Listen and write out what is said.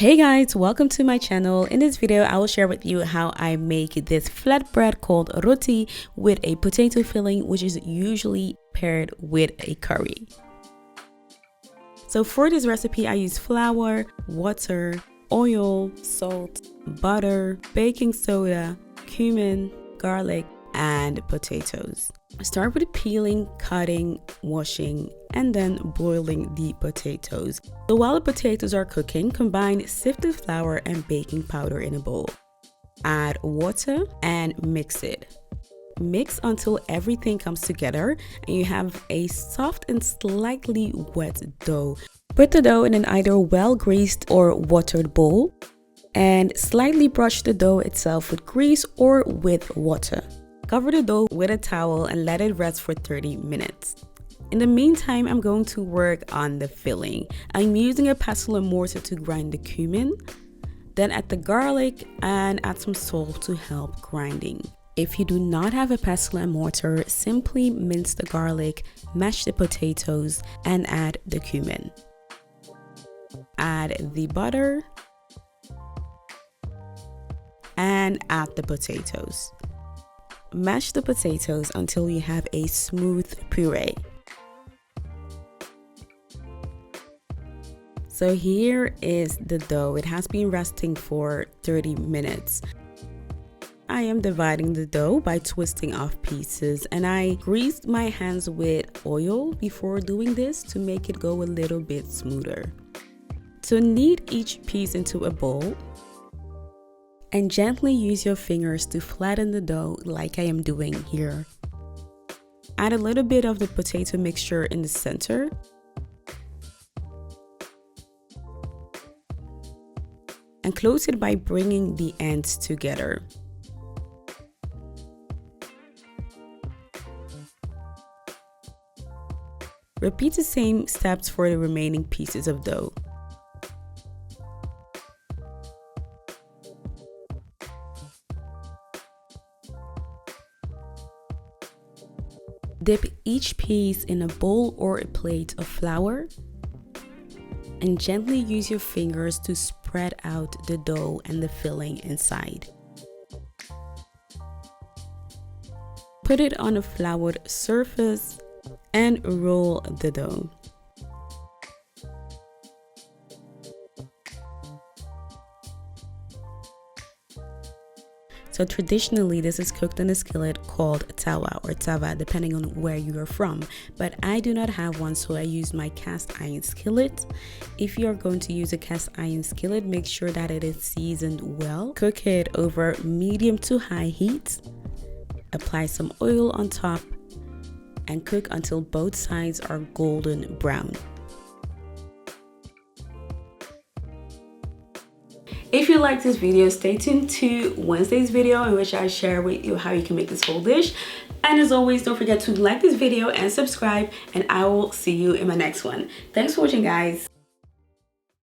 Hey guys, welcome to my channel. In this video I will share with you how I make this flatbread called roti with a potato filling, which is usually paired with a curry. So for this recipe I use flour, water, oil, salt, butter, baking soda, cumin, garlic, and potatoes. Start with peeling, cutting, washing, and then boiling the potatoes. So while the potatoes are cooking, combine sifted flour and baking powder in a bowl. Add water and mix it. Mix until everything comes together and you have a soft and slightly wet dough. Put the dough in an either well-greased or watered bowl and slightly brush the dough itself with grease or with water. Cover the dough with a towel and let it rest for 30 minutes. In the meantime, I'm going to work on the filling. I'm using a pestle and mortar to grind the cumin, then add the garlic and add some salt to help grinding. If you do not have a pestle and mortar, simply mince the garlic, mash the potatoes, and add the cumin. Add the butter and add the potatoes. Mash the potatoes until you have a smooth puree. So here is the dough. It has been resting for 30 minutes. I am dividing the dough by twisting off pieces, and I greased my hands with oil before doing this to make it go a little bit smoother. So knead each piece into a bowl and gently use your fingers to flatten the dough like I am doing here. Add a little bit of the potato mixture in the center. And close it by bringing the ends together. Repeat the same steps for the remaining pieces of dough. Dip each piece in a bowl or a plate of flour and gently use your fingers to spread out the dough and the filling inside. Put it on a floured surface and roll the dough. So traditionally, this is cooked in a skillet called tawa or tava, depending on where you are from. But I do not have one, so I use my cast iron skillet. If you are going to use a cast iron skillet, make sure that it is seasoned well. Cook it over medium to high heat. Apply some oil on top and cook until both sides are golden brown. If you like this video, stay tuned to Wednesday's video in which I share with you how you can make this whole dish. And as always, don't forget to like this video and subscribe, and I will see you in my next one. Thanks for watching, guys.